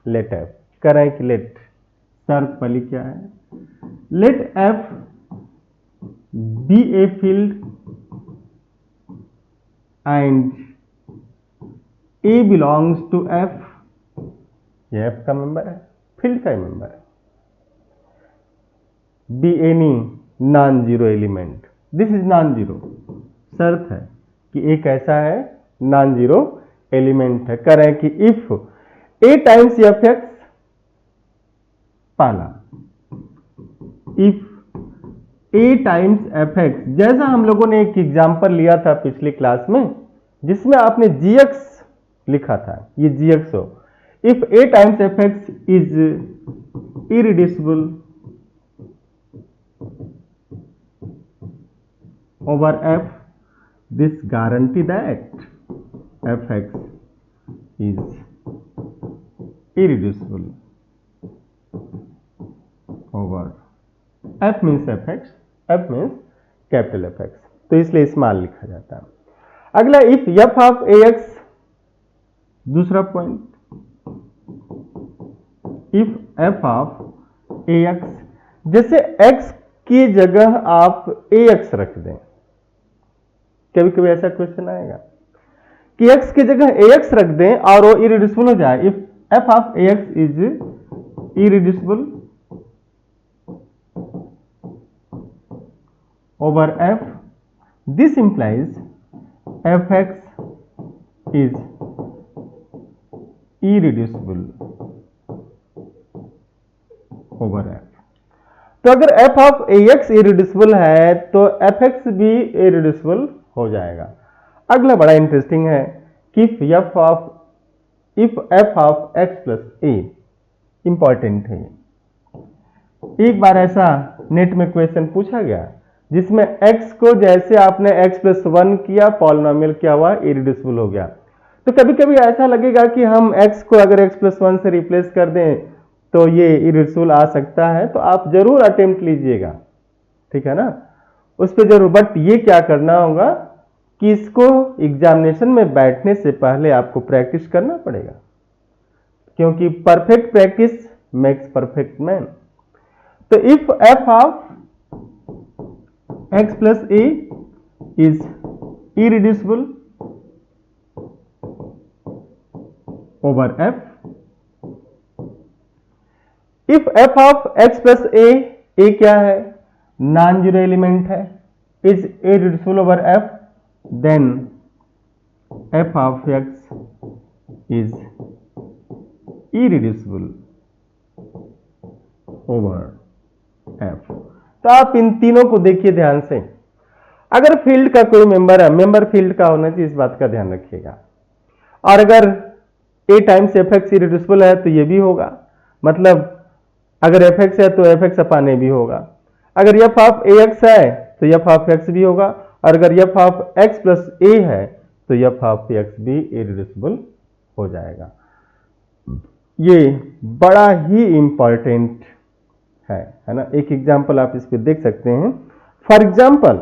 Late F कर रहे हैं कि लेट शर्त पहली क्या है, let F be a field and a belongs to F, ये एफ का मेंबर है, फील्ड का मेंबर है, be any non zero element, this is non zero, शर्त है कि एक ऐसा है नॉन जीरो एलिमेंट है। कह रहे हैं कि if A times F X, पहला if A times F X, जैसा हम लोगों ने एक एग्जांपल लिया था पिछली क्लास में जिसमें आपने जी एक्स लिखा था, ये जी एक्स हो, if A times F x is irreducible over f, this guarantee that fx is irreducible over f means fx, f means capital fx, तो इसलिए स्मॉल लिखा जाता है। अगला इफ f ऑफ ax, दूसरा point, if f of ax, जैसे x की जगह आप ax रख दें, कभी कभी ऐसा क्वेश्चन आएगा कि x की जगह ax रख दें और वो इरिड्यूसिबल हो जाए, if f of ax is irreducible over f, this implies fx is irreducible over f। तो अगर f ऑफ ax इरिड्यूसिबल है तो fx भी इरिड्यूसिबल हो जाएगा। अगला बड़ा इंटरेस्टिंग है कि if f of x plus a, important है। एक बार ऐसा नेट में क्वेश्चन पूछा गया जिसमें x को जैसे आपने x प्लस 1 किया, पॉलिनोमियल क्या हुआ, इरिड्यूसिबल हो गया। तो कभी कभी ऐसा लगेगा कि हम x को अगर x प्लस 1 से रिप्लेस कर दें तो ये इरिड्यूसिबल आ सकता है, तो आप जरूर अटेम्प्ट लीजिएगा, ठीक है ना, उस पर जरूर। बट ये क्या करना होगा कि इसको एग्जामिनेशन में बैठने से पहले आपको प्रैक्टिस करना पड़ेगा, क्योंकपरफेक्ट प्रैक्टिस मेक्स परफेक्ट मैन। तो if f of x plus a is irreducible over f, if f of x plus a क्या है, नॉन जीरो एलिमेंट है, is irreducible over f, then f of x is irreducible over f। तो आप इन तीनों को देखिए ध्यान से। अगर फील्ड का कोई मेंबर है, मेंबर फील्ड का होना चाहिए, इस बात का ध्यान रखिएगा। और अगर a times F x irreducible है तो ये भी होगा, मतलब अगर एफ एक्स है तो एफ एक्स अपान ए भी होगा, अगर एफ ऑफ ए एक्स है तो एफ ऑफ एक्स भी होगा, और अगर एफ ऑफ एक्स प्लस ए है तो एफ ऑफ एक्स भी इरिड्यूसिबल हो जाएगा। ये बड़ा ही इंपॉर्टेंट है ना। एक एग्जांपल आप इस पे देख सकते हैं। For example